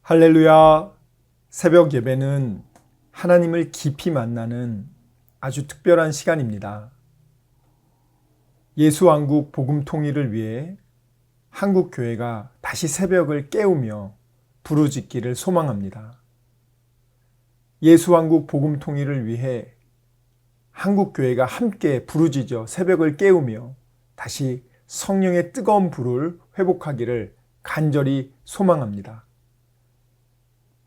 할렐루야. 새벽 예배는 하나님을 깊이 만나는 아주 특별한 시간입니다. 예수왕국 복음 통일을 위해 한국 교회가 다시 새벽을 깨우며 부르짖기를 소망합니다. 예수왕국 복음 통일을 위해 한국 교회가 함께 부르짖어 새벽을 깨우며 다시 성령의 뜨거운 불을 회복하기를 간절히 소망합니다.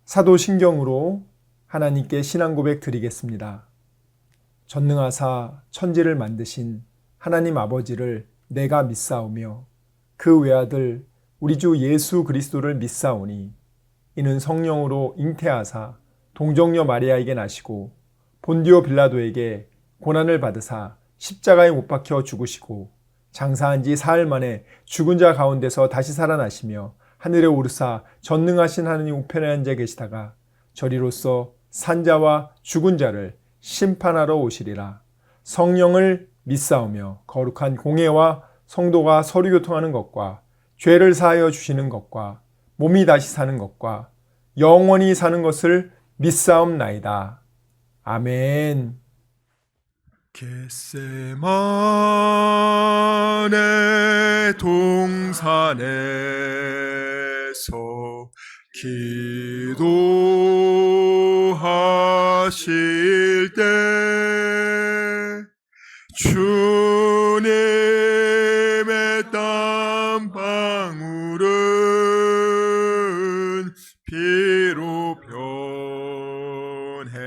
사도신경으로 하나님께 신앙 고백 드리겠습니다. 전능하사 천지를 만드신 하나님 아버지를 내가 믿사오며 그 외아들 우리 주 예수 그리스도를 믿사오니 이는 성령으로 잉태하사 동정녀 마리아에게 나시고 본디오 빌라도에게 고난을 받으사 십자가에 못 박혀 죽으시고 장사한 지 사흘 만에 죽은 자 가운데서 다시 살아나시며 하늘에 오르사 전능하신 하느님 우편에 앉아 계시다가 저리로서 산자와 죽은 자를 심판하러 오시리라. 성령을 믿사오며 거룩한 공회와 성도가 서로 교통하는 것과 죄를 사하여 주시는 것과 몸이 다시 사는 것과 영원히 사는 것을 믿사옵나이다. 아멘. 겟세마네 동산에서 기도하실 때 주님의 땀 방울은 피로 변했네.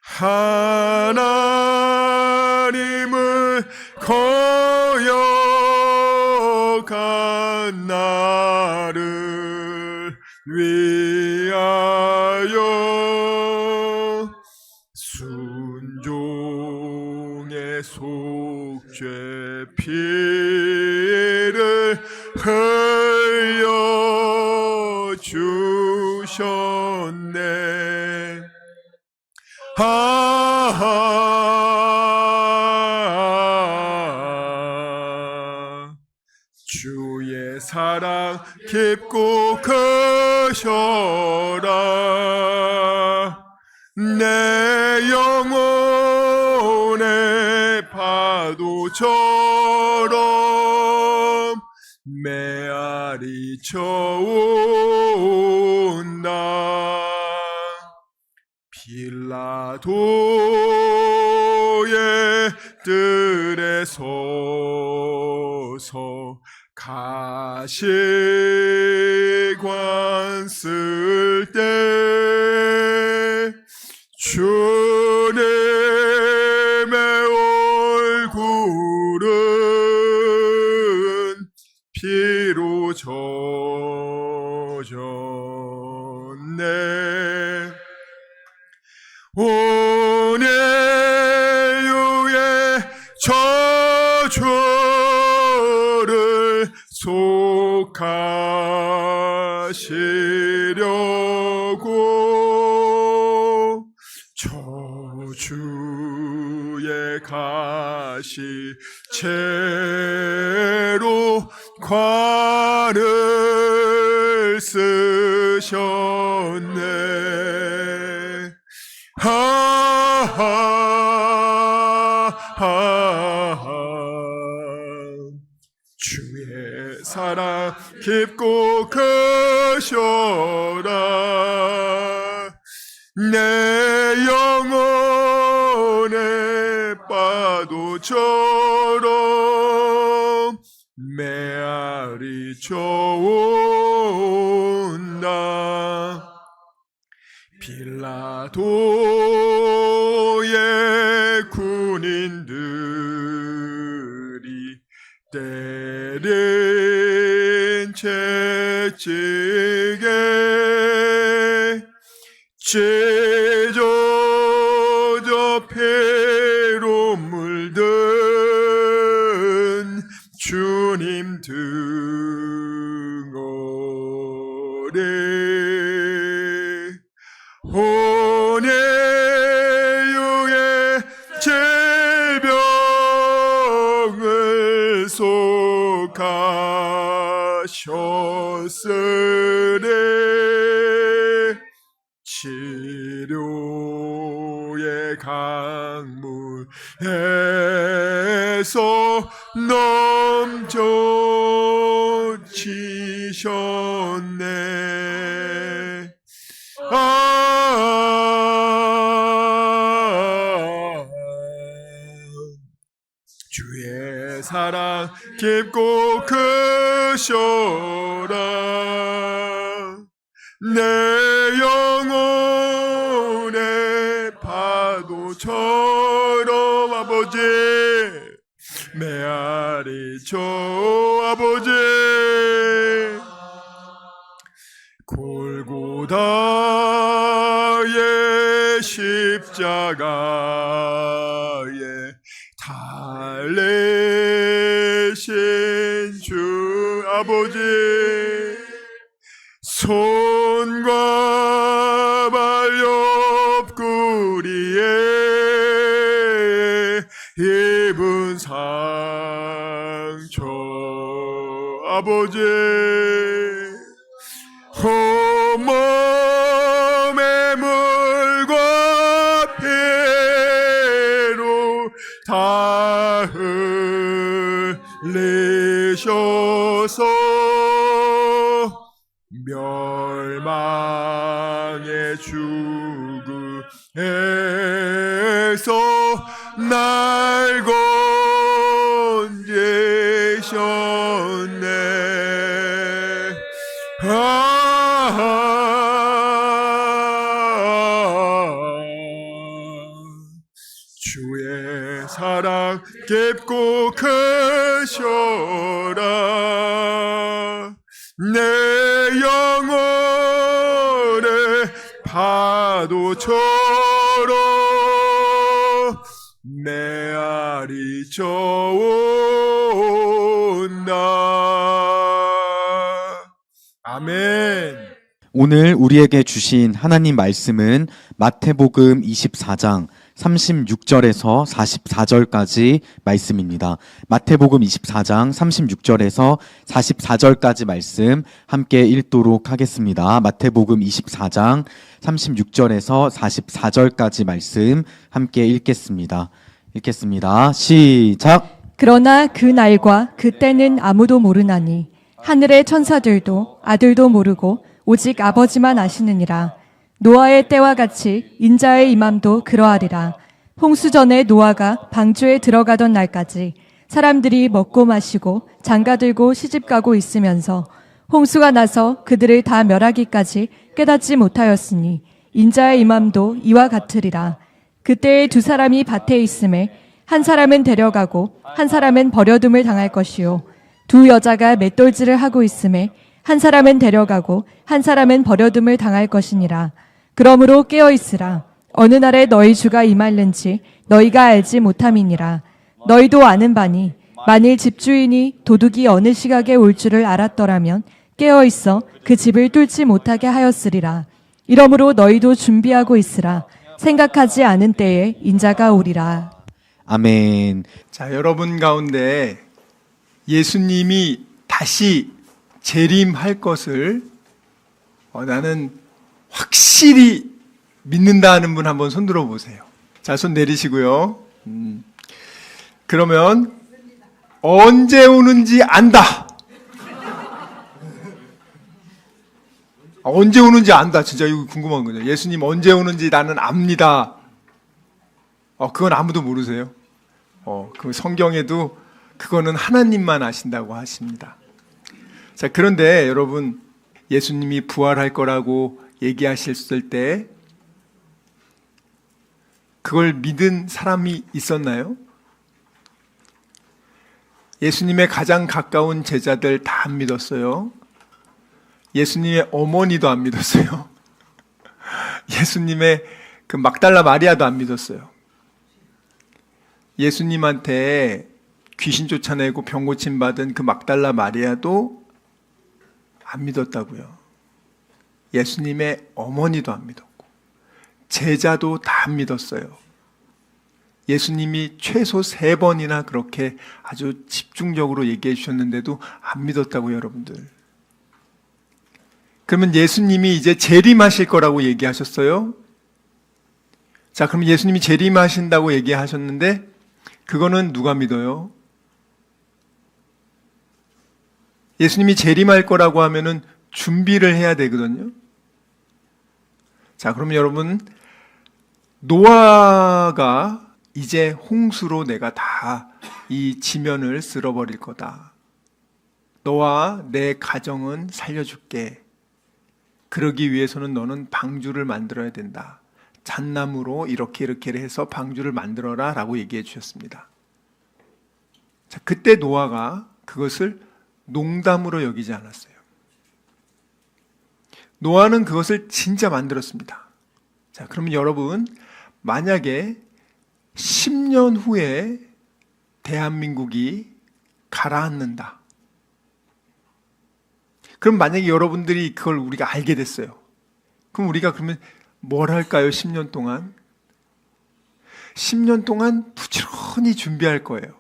하나님을 거역한 나를 위하여 순종의 속죄 피를 흘려 주셨네. 주의 사랑 깊고 크셔라. 내 영혼의 파도처럼 메아리 쳐온다. 빌라도의 뜰에 서서 가시관 쓸 때 주님의 얼굴은 피로 젖었네. 오늘 유의 저주를 속하시려고 저주의 가시 채로 관을 쓰셨네. 주의 사랑 깊고 크셔라. 내 영혼의 파도처럼 메아리 쳐온다. 빌라도의 군인들이 때린 채찍에 찢어져 피로 물든 주님 등어리 온예유의 질병을 속하시려고 하셨으니 치료의 강물에서 넘쳐지셨네. 주의 사랑 깊고 크셔라. 내 영혼의 파도처럼 아버지 메아리죠 아버지 골고다의 십자가에 달리신 주 아버지 손과 발 옆구리에 입은 상처 아버지 온몸의 물과 피로 다 흘리셔서 멸망의 죽음에서 날 건지셨네. 주의 사랑 깊고 크셔라. 내 영혼의 파도처럼 메아리 저온다. 아멘. 오늘 우리에게 주신 하나님 말씀은 마태복음 24장 36절에서 44절까지 말씀입니다. 마태복음 24장 36절에서 44절까지 말씀 함께 읽도록 하겠습니다. 마태복음 24장 36절에서 44절까지 말씀 함께 읽겠습니다. 시작! 그러나 그 날과 그 때는 아무도 모르나니 하늘의 천사들도 아들도 모르고 오직 아버지만 아시느니라. 노아의 때와 같이 인자의 임함도 그러하리라. 홍수 전에 노아가 방주에 들어가던 날까지 사람들이 먹고 마시고 장가들고 시집가고 있으면서 홍수가 나서 그들을 다 멸하기까지 깨닫지 못하였으니 인자의 임함도 이와 같으리라. 그때에 두 사람이 밭에 있음에 한 사람은 데려가고 한 사람은 버려둠을 당할 것이요 두 여자가 맷돌질을 하고 있음에 한 사람은 데려가고 한 사람은 버려둠을 당할 것이니라. 그러므로 깨어있으라. 어느 날에 너희 주가 임할는지 너희가 알지 못함이니라. 너희도 아는 바니 만일 집주인이 도둑이 어느 시각에 올 줄을 알았더라면 깨어있어 그 집을 뚫지 못하게 하였으리라. 이러므로 너희도 준비하고 있으라. 생각하지 않은 때에 인자가 오리라. 아멘. 자, 여러분 가운데 예수님이 다시 재림할 것을 나는 확실히 믿는다 하는 분 한번 손 들어 보세요. 자, 손 내리시고요. 그러면 언제 오는지 안다. 언제 오는지 안다. 진짜 이거 궁금한 거죠. 예수님 언제 오는지 나는 압니다. 그건 아무도 모르세요. 그 성경에도 그거는 하나님만 아신다고 하십니다. 자, 그런데 여러분, 예수님이 부활할 거라고 얘기하셨을 때 그걸 믿은 사람이 있었나요? 예수님의 가장 가까운 제자들 다 안 믿었어요. 예수님의 어머니도 안 믿었어요. 예수님의 그 막달라 마리아도 안 믿었어요. 예수님한테 귀신 쫓아내고 병 고침 받은 그 막달라 마리아도 안 믿었다고요. 예수님의 어머니도 안 믿었고 제자도 다 안 믿었어요. 예수님이 최소 3번이나 그렇게 아주 집중적으로 얘기해 주셨는데도 안 믿었다고요, 여러분들. 그러면 예수님이 이제 재림하실 거라고 얘기하셨어요. 자, 그럼 예수님이 재림하신다고 얘기하셨는데 그거는 누가 믿어요? 예수님이 재림할 거라고 하면은 준비를 해야 되거든요. 자, 그러면 여러분, 노아가 이제 홍수로 내가 다 이 지면을 쓸어버릴 거다. 너와 내 가정은 살려줄게. 그러기 위해서는 너는 방주를 만들어야 된다. 잣나무로 이렇게 해서 방주를 만들어라 라고 얘기해 주셨습니다. 자, 그때 노아가 그것을 농담으로 여기지 않았어요. 노아는 그것을 진짜 만들었습니다. 자, 그러면 여러분, 만약에 10년 후에 대한민국이 가라앉는다. 그럼 만약에 여러분들이 그걸 우리가 알게 됐어요. 그럼 우리가 그러면 뭘 할까요? 10년 동안? 10년 동안 부지런히 준비할 거예요.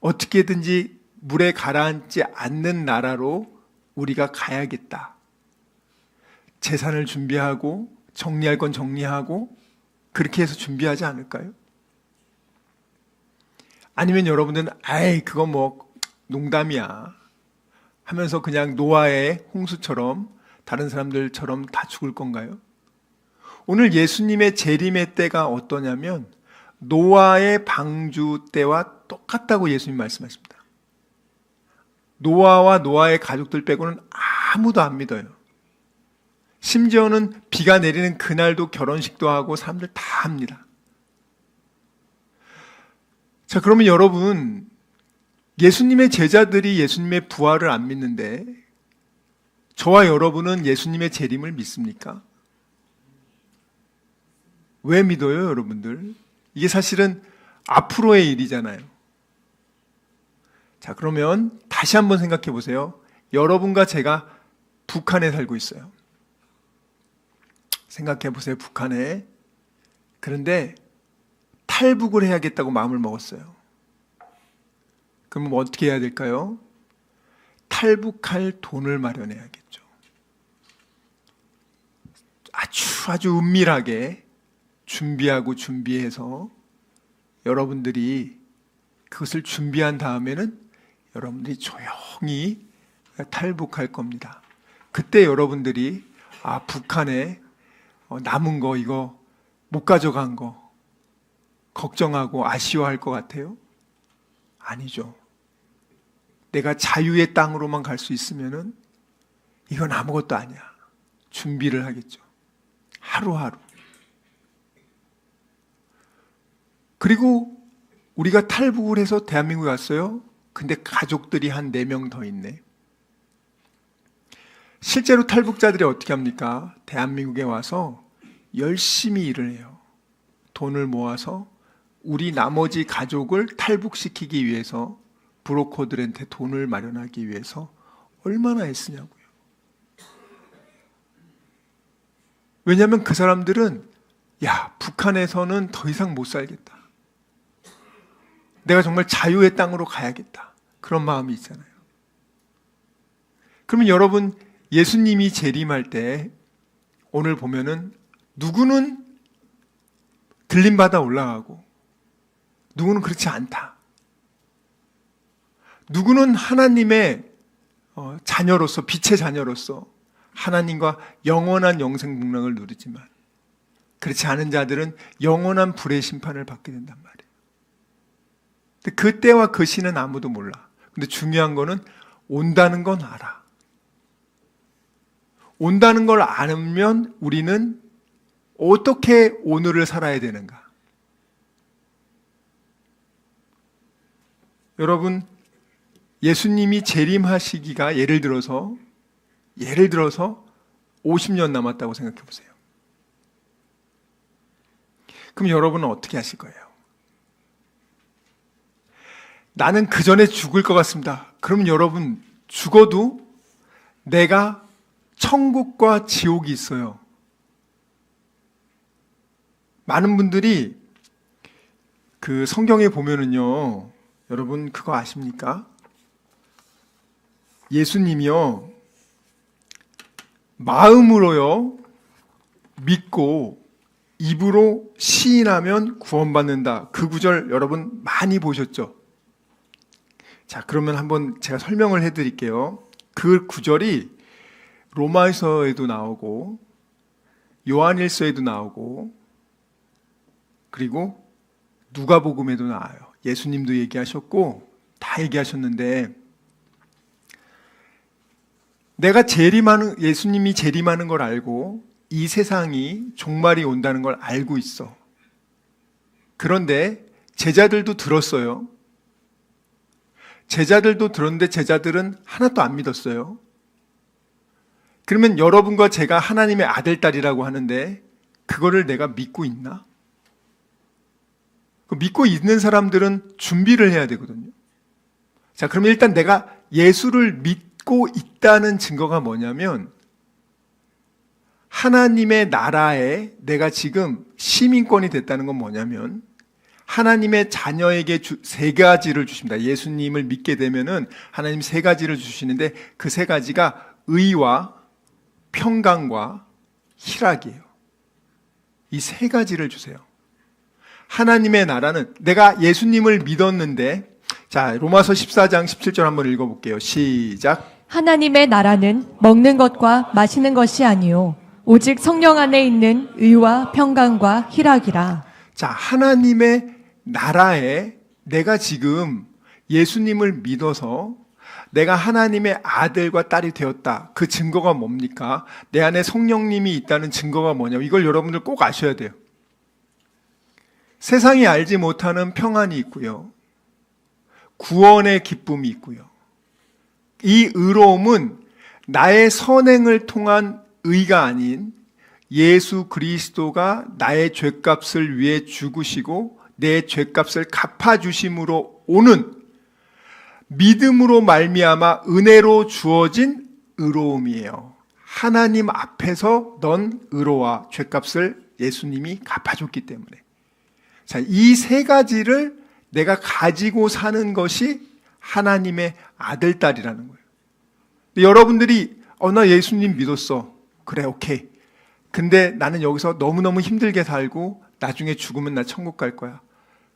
어떻게든지 물에 가라앉지 않는 나라로 우리가 가야겠다. 재산을 준비하고 정리할 건 정리하고 그렇게 해서 준비하지 않을까요? 아니면 여러분들은 아이 그거 뭐 농담이야 하면서 그냥 노아의 홍수처럼 다른 사람들처럼 다 죽을 건가요? 오늘 예수님의 재림의 때가 어떠냐면 노아의 방주 때와 똑같다고 예수님 말씀하십니다. 노아와 노아의 가족들 빼고는 아무도 안 믿어요. 심지어는 비가 내리는 그날도 결혼식도 하고 사람들 다 합니다. 자, 그러면 여러분, 예수님의 제자들이 예수님의 부활을 안 믿는데 저와 여러분은 예수님의 재림을 믿습니까? 왜 믿어요, 여러분들? 이게 사실은 앞으로의 일이잖아요. 자, 그러면 다시 한번 생각해 보세요. 여러분과 제가 북한에 살고 있어요. 생각해 보세요, 북한에. 그런데 탈북을 해야겠다고 마음을 먹었어요. 그럼 어떻게 해야 될까요? 탈북할 돈을 마련해야겠죠. 아주 은밀하게 준비해서 여러분들이 그것을 준비한 다음에는 여러분들이 조용히 탈북할 겁니다. 그때 여러분들이 북한에 남은 거 이거 못 가져간 거 걱정하고 아쉬워할 것 같아요? 아니죠. 내가 자유의 땅으로만 갈 수 있으면은 이건 아무것도 아니야. 준비를 하겠죠. 하루하루. 그리고 우리가 탈북을 해서 대한민국에 왔어요. 근데 가족들이 한 4명 더 있네. 실제로 탈북자들이 어떻게 합니까? 대한민국에 와서 열심히 일을 해요. 돈을 모아서 우리 나머지 가족을 탈북시키기 위해서 브로커들한테 돈을 마련하기 위해서 얼마나 애쓰냐고요. 왜냐하면 그 사람들은 북한에서는 더 이상 못 살겠다. 내가 정말 자유의 땅으로 가야겠다. 그런 마음이 있잖아요. 그러면 여러분, 예수님이 재림할 때 오늘 보면은 누구는 들림받아 올라가고 누구는 그렇지 않다. 누구는 하나님의 자녀로서, 빛의 자녀로서 하나님과 영원한 영생 복락을 누리지만 그렇지 않은 자들은 영원한 불의 심판을 받게 된단 말이에요. 근데 그 때와 그 시는 아무도 몰라. 근데 중요한 거는 온다는 건 알아. 온다는 걸 알면 우리는 어떻게 오늘을 살아야 되는가? 여러분, 예수님이 재림하시기가 예를 들어서 50년 남았다고 생각해 보세요. 그럼 여러분은 어떻게 하실 거예요? 나는 그 전에 죽을 것 같습니다. 그럼 여러분, 죽어도 내가 천국과 지옥이 있어요. 많은 분들이 그 성경에 보면은요, 여러분 그거 아십니까? 예수님이요, 마음으로요 믿고 입으로 시인하면 구원받는다. 그 구절 여러분 많이 보셨죠? 자, 그러면 한번 제가 설명을 해드릴게요. 그 구절이 로마서에도 나오고 요한일서에도 나오고 그리고 누가복음에도 나와요. 예수님도 얘기하셨고 다 얘기하셨는데, 내가 예수님이 재림하는 걸 알고 이 세상이 종말이 온다는 걸 알고 있어. 그런데 제자들도 들었어요. 제자들도 들었는데 제자들은 하나도 안 믿었어요. 그러면 여러분과 제가 하나님의 아들, 딸이라고 하는데 그거를 내가 믿고 있나? 믿고 있는 사람들은 준비를 해야 되거든요. 자, 그러면 일단 내가 예수를 믿고 있다는 증거가 뭐냐면, 하나님의 나라에 내가 지금 시민권이 됐다는 건 뭐냐면, 하나님의 자녀에게 세 가지를 주십니다. 예수님을 믿게 되면은 하나님 세 가지를 주시는데 그 세 가지가 의와 평강과 희락이에요. 이 세 가지를 주세요. 하나님의 나라는, 내가 예수님을 믿었는데, 자, 로마서 14장 17절 한번 읽어볼게요. 시작. 하나님의 나라는 먹는 것과 마시는 것이 아니요 오직 성령 안에 있는 의와 평강과 희락이라. 자, 하나님의 나라에 내가 지금 예수님을 믿어서 내가 하나님의 아들과 딸이 되었다. 그 증거가 뭡니까? 내 안에 성령님이 있다는 증거가 뭐냐면, 이걸 여러분들 꼭 아셔야 돼요. 세상이 알지 못하는 평안이 있고요. 구원의 기쁨이 있고요. 이 의로움은 나의 선행을 통한 의가 아닌 예수 그리스도가 나의 죄값을 위해 죽으시고 내 죄값을 갚아주심으로 오는 믿음으로 말미암아 은혜로 주어진 의로움이에요. 하나님 앞에서 넌 의로와 죄값을 예수님이 갚아줬기 때문에. 자, 이 세 가지를 내가 가지고 사는 것이 하나님의 아들, 딸이라는 거예요. 여러분들이 나 예수님 믿었어. 그래, 오케이. 근데 나는 여기서 너무너무 힘들게 살고 나중에 죽으면 나 천국 갈 거야.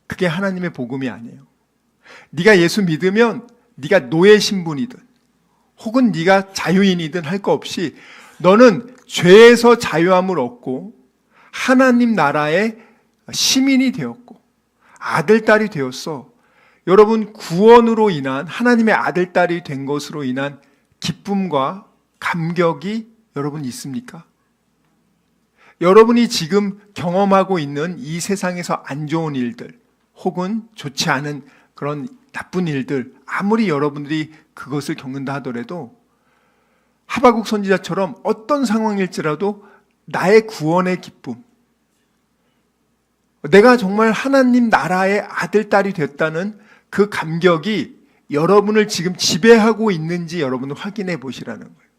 그게 하나님의 복음이 아니에요. 네가 예수 믿으면 네가 노예 신분이든 혹은 네가 자유인이든 할 거 없이 너는 죄에서 자유함을 얻고 하나님 나라의 시민이 되었고 아들, 딸이 되었어. 여러분, 구원으로 인한, 하나님의 아들, 딸이 된 것으로 인한 기쁨과 감격이 여러분 있습니까? 여러분이 지금 경험하고 있는 이 세상에서 안 좋은 일들 혹은 좋지 않은 그런 나쁜 일들, 아무리 여러분들이 그것을 겪는다 하더라도 하박국 선지자처럼 어떤 상황일지라도 나의 구원의 기쁨, 내가 정말 하나님 나라의 아들, 딸이 됐다는 그 감격이 여러분을 지금 지배하고 있는지 여러분은 확인해 보시라는 거예요.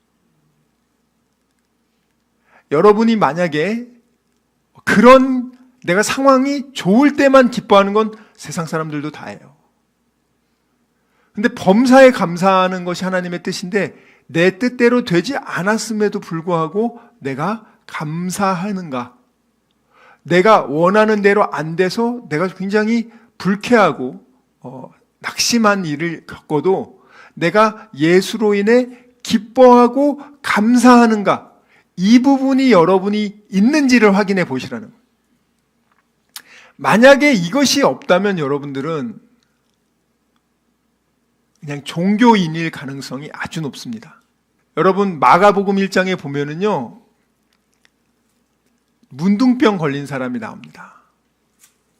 여러분이 만약에 그런 내가 상황이 좋을 때만 기뻐하는 건 세상 사람들도 다예요. 근데 범사에 감사하는 것이 하나님의 뜻인데 내 뜻대로 되지 않았음에도 불구하고 내가 감사하는가? 내가 원하는 대로 안 돼서 내가 굉장히 불쾌하고 낙심한 일을 겪어도 내가 예수로 인해 기뻐하고 감사하는가? 이 부분이 여러분이 있는지를 확인해 보시라는 거예요. 만약에 이것이 없다면 여러분들은 그냥 종교인일 가능성이 아주 높습니다. 여러분, 마가복음 1장에 보면은요, 문둥병 걸린 사람이 나옵니다.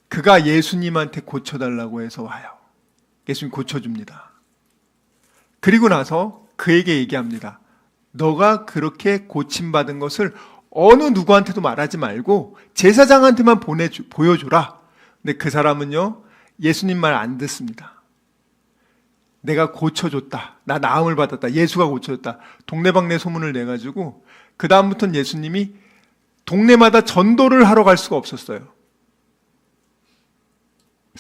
그가 예수님한테 고쳐달라고 해서 와요. 예수님 고쳐줍니다. 그리고 나서 그에게 얘기합니다. 너가 그렇게 고침받은 것을 어느 누구한테도 말하지 말고 제사장한테만 보여줘라. 근데 그 사람은요, 예수님 말 안 듣습니다. 내가 고쳐줬다. 나 나음을 받았다. 예수가 고쳐줬다. 동네방네 소문을 내가지고 그 다음부터는 예수님이 동네마다 전도를 하러 갈 수가 없었어요.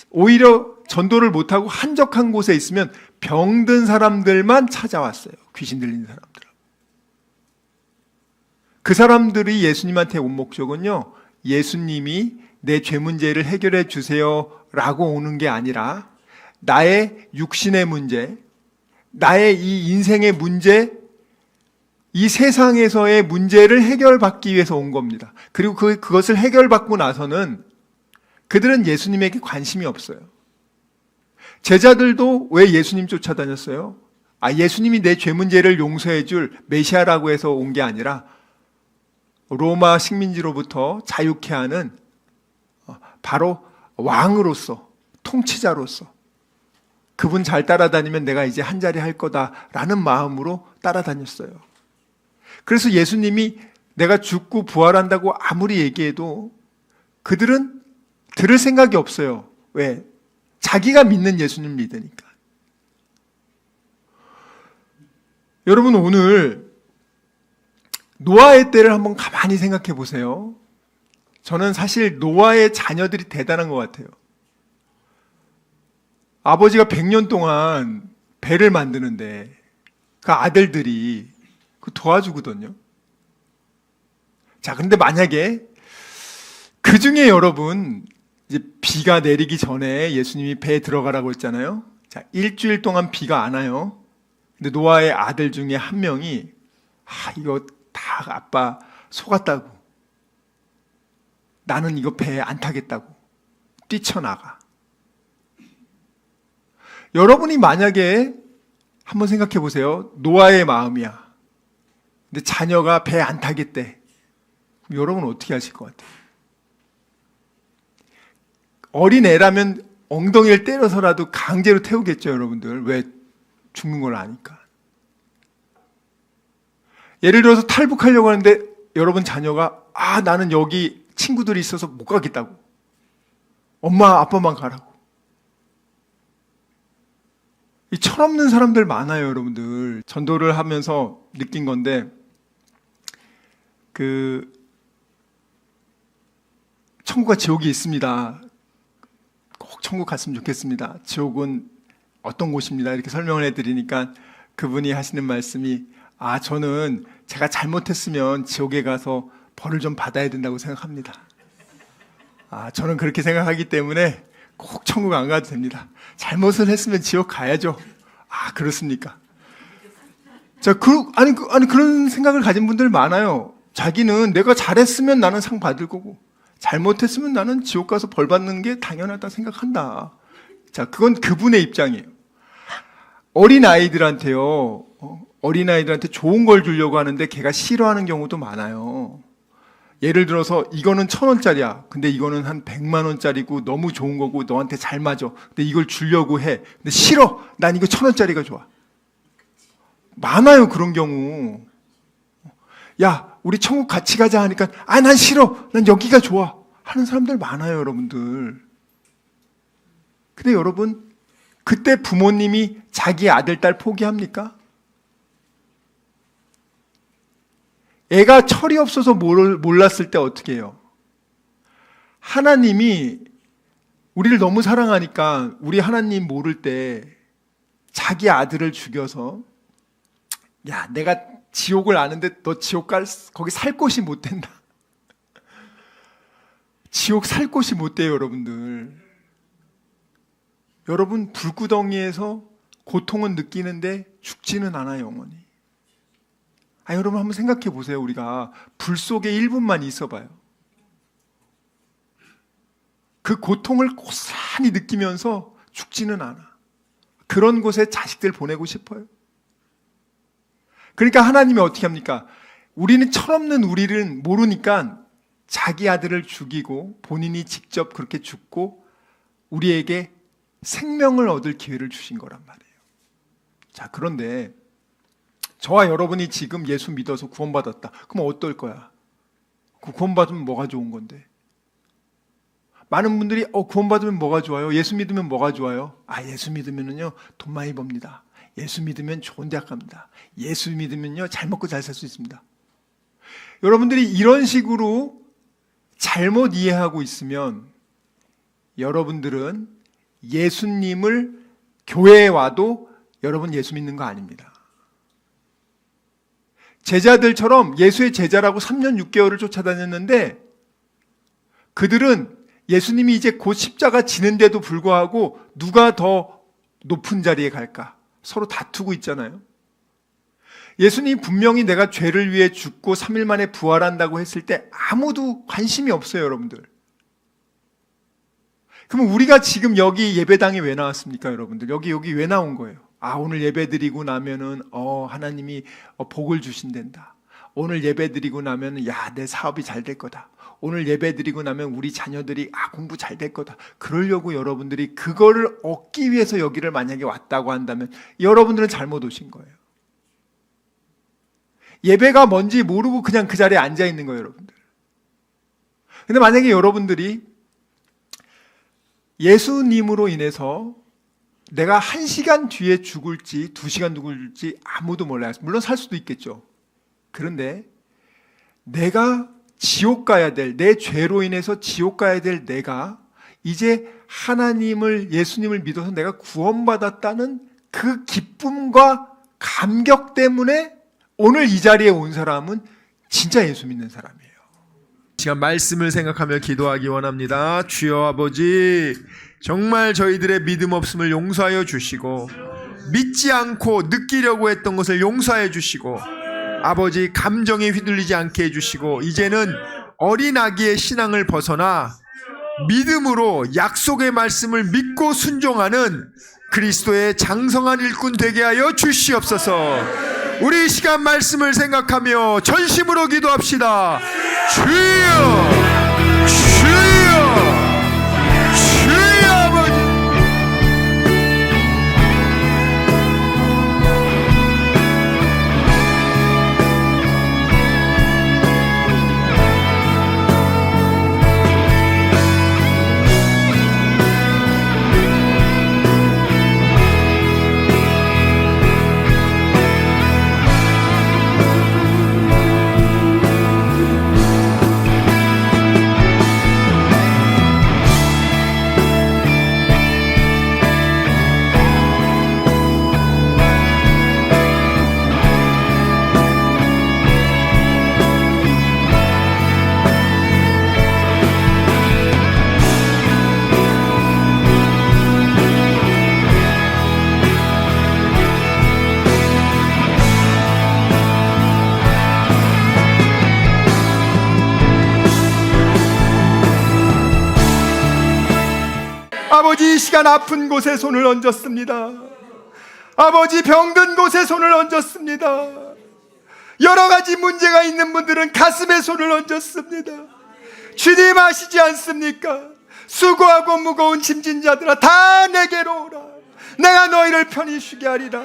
오히려 전도를 못하고 한적한 곳에 있으면 병든 사람들만 찾아왔어요. 귀신 들린 사람들. 그 사람들이 예수님한테 온 목적은요, 예수님이 내 죄 문제를 해결해 주세요 라고 오는 게 아니라 나의 육신의 문제, 나의 이 인생의 문제, 이 세상에서의 문제를 해결받기 위해서 온 겁니다. 그리고 그것을 해결받고 나서는 그들은 예수님에게 관심이 없어요. 제자들도 왜 예수님 쫓아다녔어요? 예수님이 내 죄 문제를 용서해 줄 메시아라고 해서 온 게 아니라 로마 식민지로부터 자유케 하는 바로 왕으로서, 통치자로서 그분 잘 따라다니면 내가 이제 한 자리 할 거다라는 마음으로 따라다녔어요. 그래서 예수님이 내가 죽고 부활한다고 아무리 얘기해도 그들은 들을 생각이 없어요. 왜? 자기가 믿는 예수님 믿으니까. 여러분, 오늘 노아의 때를 한번 가만히 생각해 보세요. 저는 사실 노아의 자녀들이 대단한 것 같아요. 아버지가 100년 동안 배를 만드는데 그 아들들이 도와주거든요. 자, 근데 만약에 그 중에 여러분, 이제 비가 내리기 전에 예수님이 배에 들어가라고 했잖아요. 자, 일주일 동안 비가 안 와요. 근데 노아의 아들 중에 한 명이 이거 다 아빠 속았다고, 나는 이거 배에 안 타겠다고 뛰쳐나가. 여러분이 만약에 한번 생각해 보세요. 노아의 마음이야. 근데 자녀가 배 안 타겠대. 그럼 여러분 어떻게 하실 것 같아요? 어린애라면 엉덩이를 때려서라도 강제로 태우겠죠, 여러분들. 왜? 죽는 걸 아니까. 예를 들어서 탈북하려고 하는데 여러분 자녀가 나는 여기 친구들이 있어서 못 가겠다고. 엄마, 아빠만 가라고. 이 철없는 사람들 많아요, 여러분들. 전도를 하면서 느낀 건데, 천국과 지옥이 있습니다. 꼭 천국 갔으면 좋겠습니다. 지옥은 어떤 곳입니다. 이렇게 설명을 해드리니까 그분이 하시는 말씀이, 저는 제가 잘못했으면 지옥에 가서 벌을 좀 받아야 된다고 생각합니다. 저는 그렇게 생각하기 때문에 꼭 천국 안 가도 됩니다. 잘못을 했으면 지옥 가야죠. 그렇습니까? 자, 그런 생각을 가진 분들 많아요. 자기는 내가 잘했으면 나는 상 받을 거고, 잘못했으면 나는 지옥 가서 벌 받는 게 당연하다 생각한다. 자, 그건 그분의 입장이에요. 어린아이들한테 좋은 걸 주려고 하는데 걔가 싫어하는 경우도 많아요. 예를 들어서 이거는 1,000원짜리야. 근데 이거는 한 100만 원짜리고 너무 좋은 거고 너한테 잘 맞아. 근데 이걸 주려고 해. 근데 싫어. 난 이거 1,000원짜리가 좋아. 많아요, 그런 경우. 야, 우리 천국 같이 가자 하니까 난 싫어. 난 여기가 좋아. 하는 사람들 많아요, 여러분들. 근데 여러분, 그때 부모님이 자기 아들, 딸 포기합니까? 애가 철이 없어서 몰랐을 때 어떻게 해요? 하나님이 우리를 너무 사랑하니까 우리 하나님 모를 때 자기 아들을 죽여서, 야, 내가 지옥을 아는데 너 지옥 거기 살 곳이 못 된다. 지옥 살 곳이 못 돼요, 여러분들. 여러분, 불구덩이에서 고통은 느끼는데 죽지는 않아요, 영원히. 여러분 한번 생각해 보세요. 우리가 불 속에 1분만 있어봐요. 그 고통을 고스란히 느끼면서 죽지는 않아. 그런 곳에 자식들 보내고 싶어요. 그러니까 하나님이 어떻게 합니까? 우리는 철없는 우리를 모르니까 자기 아들을 죽이고 본인이 직접 그렇게 죽고 우리에게 생명을 얻을 기회를 주신 거란 말이에요. 자, 그런데 저와 여러분이 지금 예수 믿어서 구원받았다. 그럼 어떨 거야? 그 구원받으면 뭐가 좋은 건데? 많은 분들이 구원받으면 뭐가 좋아요? 예수 믿으면 뭐가 좋아요? 예수 믿으면요 돈 많이 법니다. 예수 믿으면 좋은 대학 갑니다. 예수 믿으면요 잘 먹고 잘 살 수 있습니다. 여러분들이 이런 식으로 잘못 이해하고 있으면 여러분들은 예수님을 교회에 와도 여러분 예수 믿는 거 아닙니다. 제자들처럼 예수의 제자라고 3년 6개월을 쫓아다녔는데 그들은 예수님이 이제 곧 십자가 지는데도 불구하고 누가 더 높은 자리에 갈까? 서로 다투고 있잖아요. 예수님이 분명히 내가 죄를 위해 죽고 3일 만에 부활한다고 했을 때 아무도 관심이 없어요, 여러분들. 그럼 우리가 지금 여기 예배당에 왜 나왔습니까, 여러분들? 여기 왜 나온 거예요? 오늘 예배 드리고 나면은 하나님이 복을 주신단다. 오늘 예배 드리고 나면은 내 사업이 잘 될 거다. 오늘 예배 드리고 나면 우리 자녀들이 공부 잘 될 거다. 그러려고 여러분들이 그거를 얻기 위해서 여기를 만약에 왔다고 한다면 여러분들은 잘못 오신 거예요. 예배가 뭔지 모르고 그냥 그 자리에 앉아 있는 거예요, 여러분들. 근데 만약에 여러분들이 예수님으로 인해서 내가 1시간 뒤에 죽을지 2시간 죽을지 아무도 몰라요. 물론 살 수도 있겠죠. 그런데 내가 지옥 가야 될, 내 죄로 인해서 지옥 가야 될 내가 이제 하나님을, 예수님을 믿어서 내가 구원받았다는 그 기쁨과 감격 때문에 오늘 이 자리에 온 사람은 진짜 예수 믿는 사람이에요. 시간 말씀을 생각하며 기도하기 원합니다. 주여 아버지, 정말 저희들의 믿음 없음을 용서하여 주시고 믿지 않고 느끼려고 했던 것을 용서해 주시고 아버지 감정에 휘둘리지 않게 해주시고 이제는 어린 아기의 신앙을 벗어나 믿음으로 약속의 말씀을 믿고 순종하는 그리스도의 장성한 일꾼 되게 하여 주시옵소서. 우리 이 시간 말씀을 생각하며 전심으로 기도합시다. 주여, 주여, 주여 아버지. 아버지, 이 시간 아픈 곳에 손을 얹었습니다. 아버지, 병든 곳에 손을 얹었습니다. 여러 가지 문제가 있는 분들은 가슴에 손을 얹었습니다. 주님 아시지 않습니까? 수고하고 무거운 짐진 자들아 다 내게로 오라. 내가 너희를 편히 쉬게 하리라.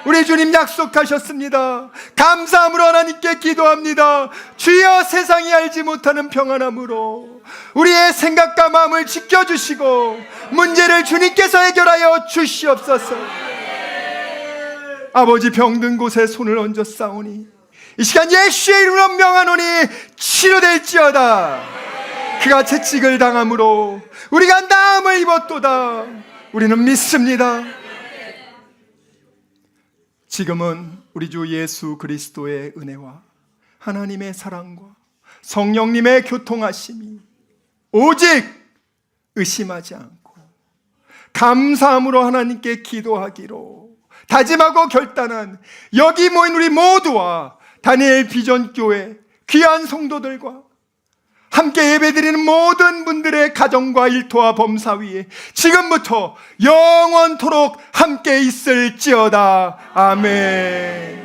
우리 주님 약속하셨습니다. 감사함으로 하나님께 기도합니다. 주여, 세상이 알지 못하는 평안함으로 우리의 생각과 마음을 지켜주시고 문제를 주님께서 해결하여 주시옵소서. 아버지, 병든 곳에 손을 얹어 싸우니 이 시간 예수의 이름으로 명하노니 치료될지어다. 그가 채찍을 당함으로 우리가 나음을 입었도다. 우리는 믿습니다. 지금은 우리 주 예수 그리스도의 은혜와 하나님의 사랑과 성령님의 교통하심이 오직 의심하지 않고 감사함으로 하나님께 기도하기로 다짐하고 결단한 여기 모인 우리 모두와 다니엘 비전교회 귀한 성도들과 함께 예배드리는 모든 분들의 가정과 일터와 범사 위에 지금부터 영원토록 함께 있을지어다. 아멘.